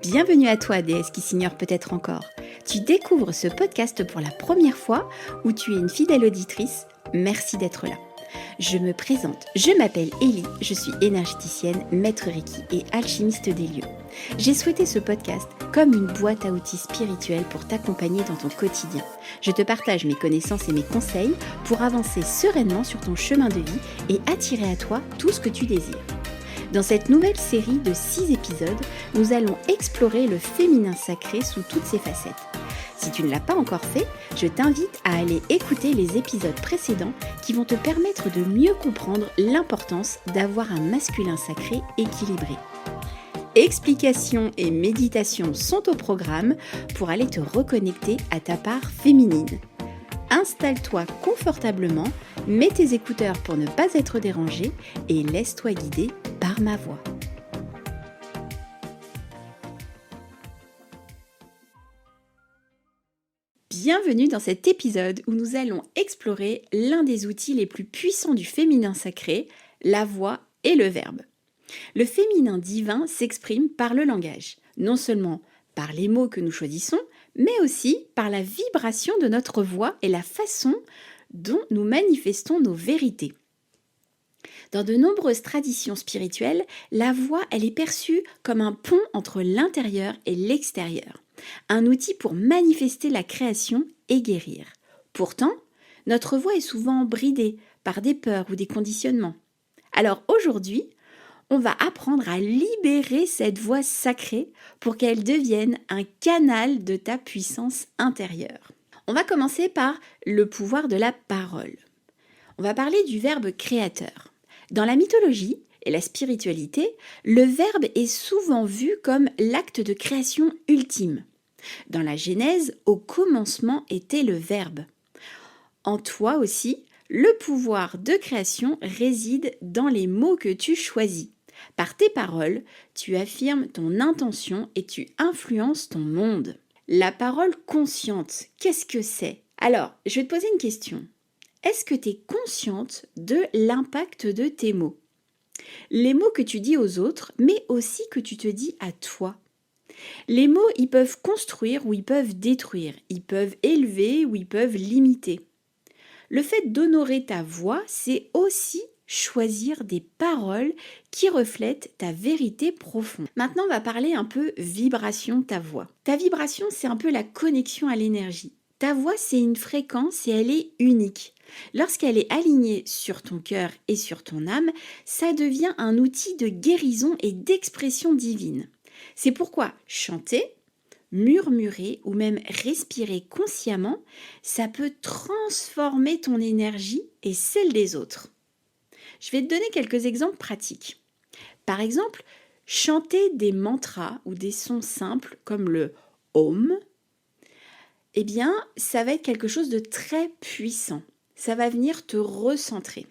Bienvenue à toi, déesse qui s'ignore peut-être encore. Tu découvres ce podcast pour la première fois ou tu es une fidèle auditrice. Merci d'être là. Je me présente, je m'appelle Ellie, je suis énergéticienne, maître Reiki et alchimiste des lieux. J'ai souhaité ce podcast comme une boîte à outils spirituelle pour t'accompagner dans ton quotidien. Je te partage mes connaissances et mes conseils pour avancer sereinement sur ton chemin de vie et attirer à toi tout ce que tu désires. Dans cette nouvelle série de 6 épisodes, nous allons explorer le féminin sacré sous toutes ses facettes. Si tu ne l'as pas encore fait, je t'invite à aller écouter les épisodes précédents qui vont te permettre de mieux comprendre l'importance d'avoir un masculin sacré équilibré. Explications et méditations sont au programme pour aller te reconnecter à ta part féminine. Installe-toi confortablement, mets tes écouteurs pour ne pas être dérangé et laisse-toi guider par ma voix. Bienvenue dans cet épisode où nous allons explorer l'un des outils les plus puissants du féminin sacré, la voix et le verbe. Le féminin divin s'exprime par le langage, non seulement par les mots que nous choisissons, mais aussi par la vibration de notre voix et la façon dont nous manifestons nos vérités. Dans de nombreuses traditions spirituelles, la voix, elle est perçue comme un pont entre l'intérieur et l'extérieur, un outil pour manifester la création et guérir. Pourtant, notre voix est souvent bridée par des peurs ou des conditionnements. Alors aujourd'hui, on va apprendre à libérer cette voix sacrée pour qu'elle devienne un canal de ta puissance intérieure. On va commencer par le pouvoir de la parole. On va parler du verbe créateur. Dans la mythologie et la spiritualité, le verbe est souvent vu comme l'acte de création ultime. Dans la Genèse, au commencement était le verbe. En toi aussi, le pouvoir de création réside dans les mots que tu choisis. Par tes paroles, tu affirmes ton intention et tu influences ton monde. La parole consciente, qu'est-ce que c'est ? Alors, je vais te poser une question. Est-ce que tu es consciente de l'impact de tes mots ? Les mots que tu dis aux autres, mais aussi que tu te dis à toi. Les mots, ils peuvent construire ou ils peuvent détruire, ils peuvent élever ou ils peuvent limiter. Le fait d'honorer ta voix, c'est aussi choisir des paroles qui reflètent ta vérité profonde. Maintenant, on va parler un peu vibration de ta voix. Ta vibration, c'est un peu la connexion à l'énergie. Ta voix, c'est une fréquence et elle est unique. Lorsqu'elle est alignée sur ton cœur et sur ton âme, ça devient un outil de guérison et d'expression divine. C'est pourquoi chanter, murmurer ou même respirer consciemment, ça peut transformer ton énergie et celle des autres. Je vais te donner quelques exemples pratiques. Par exemple, chanter des mantras ou des sons simples comme le Om, eh bien, ça va être quelque chose de très puissant. Ça va venir te recentrer.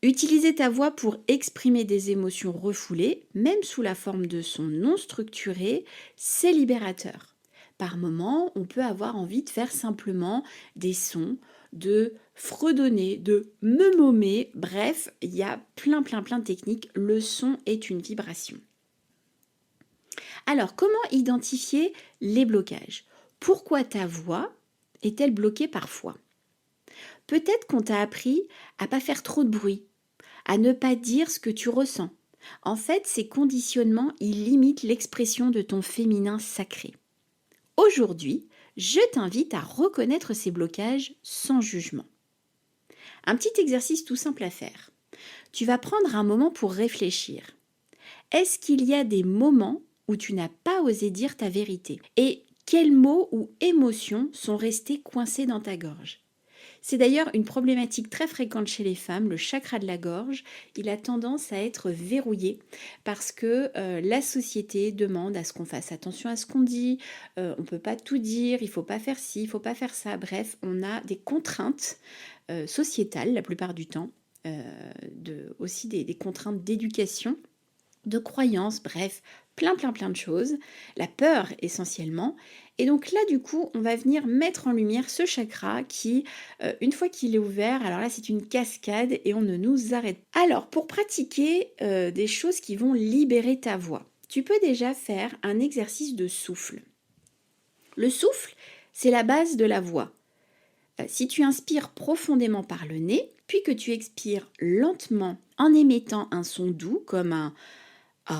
Utiliser ta voix pour exprimer des émotions refoulées, même sous la forme de sons non structurés, c'est libérateur. Par moments, on peut avoir envie de faire simplement des sons, de fredonner, de meumer, bref, il y a plein de techniques. Le son est une vibration. Alors, comment identifier les blocages ? Pourquoi ta voix est-elle bloquée parfois ? Peut-être qu'on t'a appris à pas faire trop de bruit, à ne pas dire ce que tu ressens. En fait, ces conditionnements, ils limitent l'expression de ton féminin sacré. Aujourd'hui, je t'invite à reconnaître ces blocages sans jugement. Un petit exercice tout simple à faire. Tu vas prendre un moment pour réfléchir. Est-ce qu'il y a des moments où tu n'as pas osé dire ta vérité ? Et quels mots ou émotions sont restés coincés dans ta gorge ? C'est d'ailleurs une problématique très fréquente chez les femmes, le chakra de la gorge. Il a tendance à être verrouillé parce que la société demande à ce qu'on fasse attention à ce qu'on dit, on ne peut pas tout dire, il ne faut pas faire ci, il ne faut pas faire ça. Bref, on a des contraintes sociétales la plupart du temps, aussi des contraintes d'éducation, de croyances, bref, plein de choses, la peur essentiellement. Et donc là, du coup, on va venir mettre en lumière ce chakra qui, une fois qu'il est ouvert, alors là, c'est une cascade et on ne nous arrête pas. Alors, pour pratiquer des choses qui vont libérer ta voix, tu peux déjà faire un exercice de souffle. Le souffle, c'est la base de la voix. Si tu inspires profondément par le nez, puis que tu expires lentement en émettant un son doux comme un ah,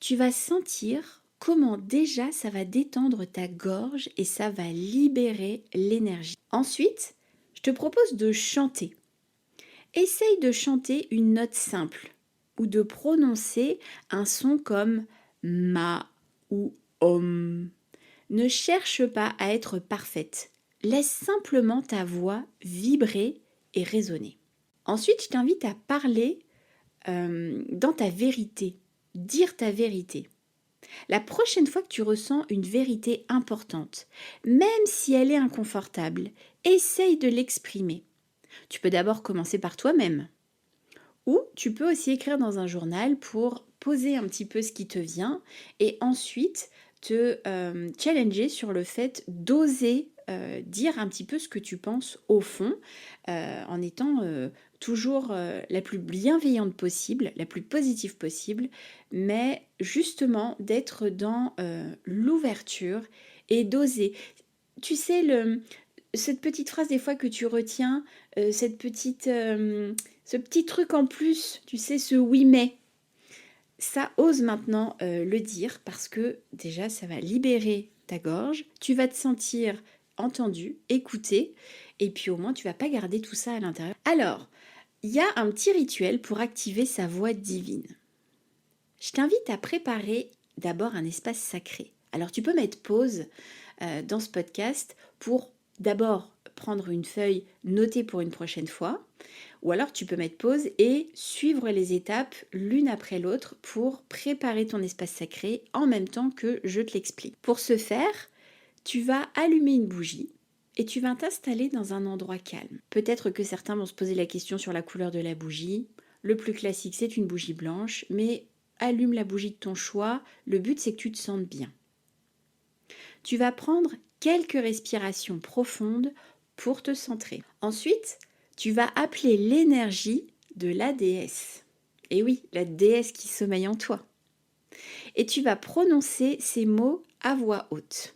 tu vas sentir comment déjà ça va détendre ta gorge et ça va libérer l'énergie. Ensuite, je te propose de chanter. Essaye de chanter une note simple ou de prononcer un son comme ma ou om. Ne cherche pas à être parfaite. Laisse simplement ta voix vibrer et résonner. Ensuite, je t'invite à parler dans ta vérité, dire ta vérité. La prochaine fois que tu ressens une vérité importante, même si elle est inconfortable, essaye de l'exprimer. Tu peux d'abord commencer par toi-même. Ou tu peux aussi écrire dans un journal pour poser un petit peu ce qui te vient et ensuite te challenger sur le fait d'oser dire un petit peu ce que tu penses au fond en étant toujours la plus bienveillante possible, la plus positive possible, mais justement d'être dans l'ouverture et d'oser. Tu sais, cette petite phrase des fois que tu retiens, ce petit truc en plus, tu sais, ce oui mais, ça ose maintenant le dire parce que déjà ça va libérer ta gorge, tu vas te sentir entendu, écouté, et puis au moins tu vas pas garder tout ça à l'intérieur. Alors, il y a un petit rituel pour activer sa voix divine. Je t'invite à préparer d'abord un espace sacré. Alors tu peux mettre pause dans ce podcast pour d'abord prendre une feuille notée pour une prochaine fois, ou alors tu peux mettre pause et suivre les étapes l'une après l'autre pour préparer ton espace sacré en même temps que je te l'explique. Pour ce faire, tu vas allumer une bougie et tu vas t'installer dans un endroit calme. Peut-être que certains vont se poser la question sur la couleur de la bougie. Le plus classique, c'est une bougie blanche, mais allume la bougie de ton choix. Le but, c'est que tu te sentes bien. Tu vas prendre quelques respirations profondes pour te centrer. Ensuite, tu vas appeler l'énergie de la déesse. Et oui, la déesse qui sommeille en toi. Et tu vas prononcer ces mots à voix haute.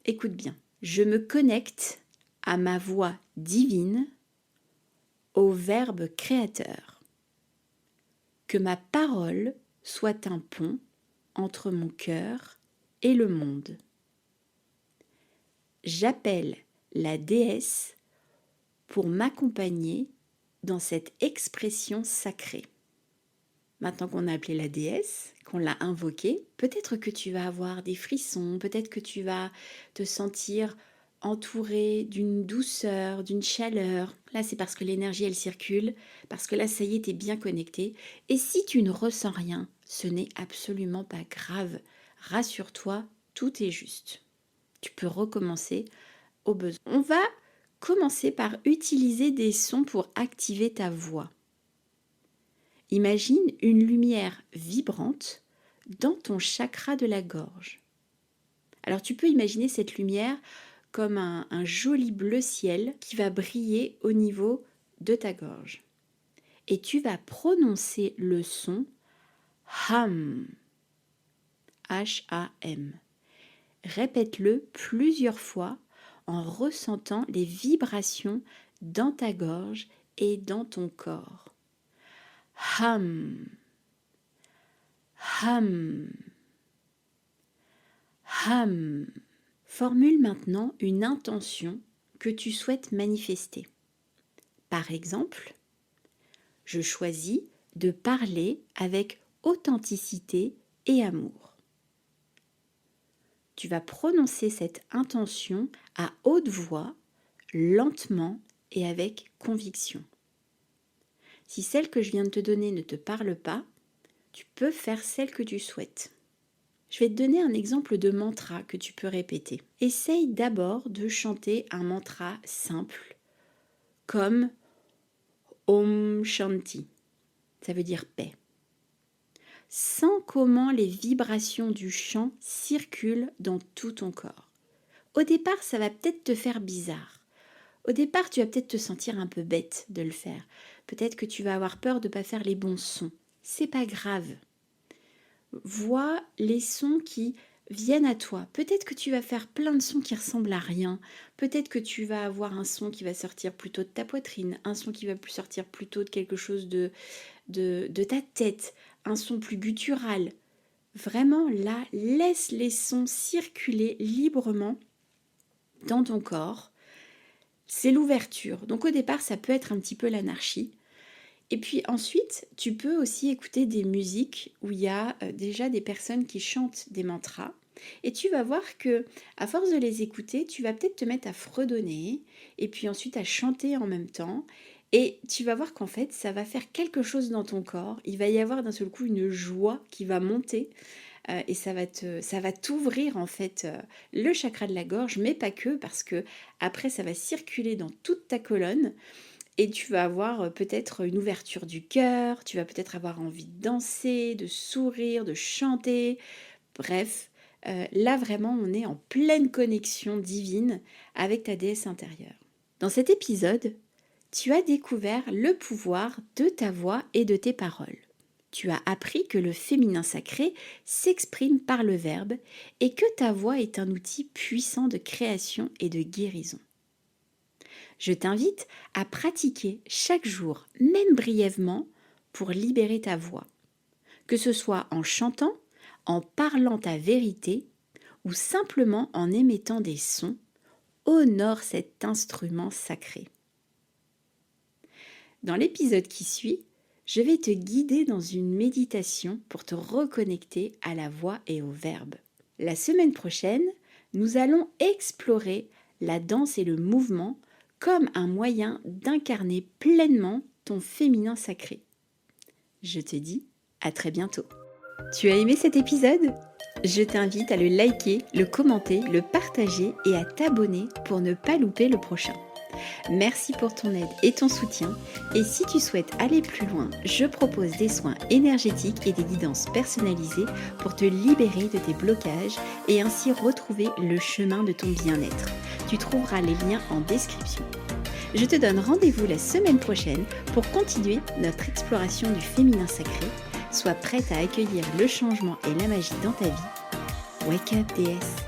Écoute bien. Je me connecte à ma voix divine, au Verbe créateur. Que ma parole soit un pont entre mon cœur et le monde. J'appelle la déesse pour m'accompagner dans cette expression sacrée. Maintenant qu'on a appelé la déesse, qu'on l'a invoquée, peut-être que tu vas avoir des frissons, peut-être que tu vas te sentir entouré d'une douceur, d'une chaleur. Là, c'est parce que l'énergie, elle circule, parce que là, ça y est, t'es bien connecté. Et si tu ne ressens rien, ce n'est absolument pas grave. Rassure-toi, tout est juste. Tu peux recommencer au besoin. On va commencer par utiliser des sons pour activer ta voix. Imagine une lumière vibrante dans ton chakra de la gorge. Alors tu peux imaginer cette lumière comme un joli bleu ciel qui va briller au niveau de ta gorge. Et tu vas prononcer le son HAM. H-A-M. Répète-le plusieurs fois en ressentant les vibrations dans ta gorge et dans ton corps. Ham, ham, ham. Formule maintenant une intention que tu souhaites manifester. Par exemple, je choisis de parler avec authenticité et amour. Tu vas prononcer cette intention à haute voix, lentement et avec conviction. Si celle que je viens de te donner ne te parle pas, tu peux faire celle que tu souhaites. Je vais te donner un exemple de mantra que tu peux répéter. Essaye d'abord de chanter un mantra simple, comme Om Shanti. Ça veut dire paix. Sens comment les vibrations du chant circulent dans tout ton corps. Au départ, ça va peut-être te faire bizarre. Au départ, tu vas peut-être te sentir un peu bête de le faire. Peut-être que tu vas avoir peur de ne pas faire les bons sons. c'est pas grave. Vois les sons qui viennent à toi. Peut-être que tu vas faire plein de sons qui ressemblent à rien. Peut-être que tu vas avoir un son qui va sortir plutôt de ta poitrine, un son qui va plus sortir plutôt de quelque chose de ta tête, un son plus guttural. Vraiment, là, laisse les sons circuler librement dans ton corps. C'est l'ouverture. Donc au départ, ça peut être un petit peu l'anarchie. Et puis ensuite, tu peux aussi écouter des musiques où il y a déjà des personnes qui chantent des mantras. Et tu vas voir que, à force de les écouter, tu vas peut-être te mettre à fredonner et puis ensuite à chanter en même temps. Et tu vas voir qu'en fait, ça va faire quelque chose dans ton corps. Il va y avoir d'un seul coup une joie qui va monter et ça va t'ouvrir en fait le chakra de la gorge, mais pas que, parce que après, ça va circuler dans toute ta colonne. Et tu vas avoir peut-être une ouverture du cœur, tu vas peut-être avoir envie de danser, de sourire, de chanter. Bref, là vraiment on est en pleine connexion divine avec ta déesse intérieure. Dans cet épisode, tu as découvert le pouvoir de ta voix et de tes paroles. Tu as appris que le féminin sacré s'exprime par le verbe et que ta voix est un outil puissant de création et de guérison. Je t'invite à pratiquer chaque jour, même brièvement, pour libérer ta voix. Que ce soit en chantant, en parlant ta vérité ou simplement en émettant des sons, honore cet instrument sacré. Dans l'épisode qui suit, je vais te guider dans une méditation pour te reconnecter à la voix et au verbe. La semaine prochaine, nous allons explorer la danse et le mouvement comme un moyen d'incarner pleinement ton féminin sacré. Je te dis à très bientôt. Tu as aimé cet épisode ? Je t'invite à le liker, le commenter, le partager et à t'abonner pour ne pas louper le prochain. Merci pour ton aide et ton soutien. Et si tu souhaites aller plus loin, je propose des soins énergétiques et des guidances personnalisées pour te libérer de tes blocages et ainsi retrouver le chemin de ton bien-être. Tu trouveras les liens en description. Je te donne rendez-vous la semaine prochaine pour continuer notre exploration du féminin sacré. Sois prête à accueillir le changement et la magie dans ta vie. Wake up, déesse!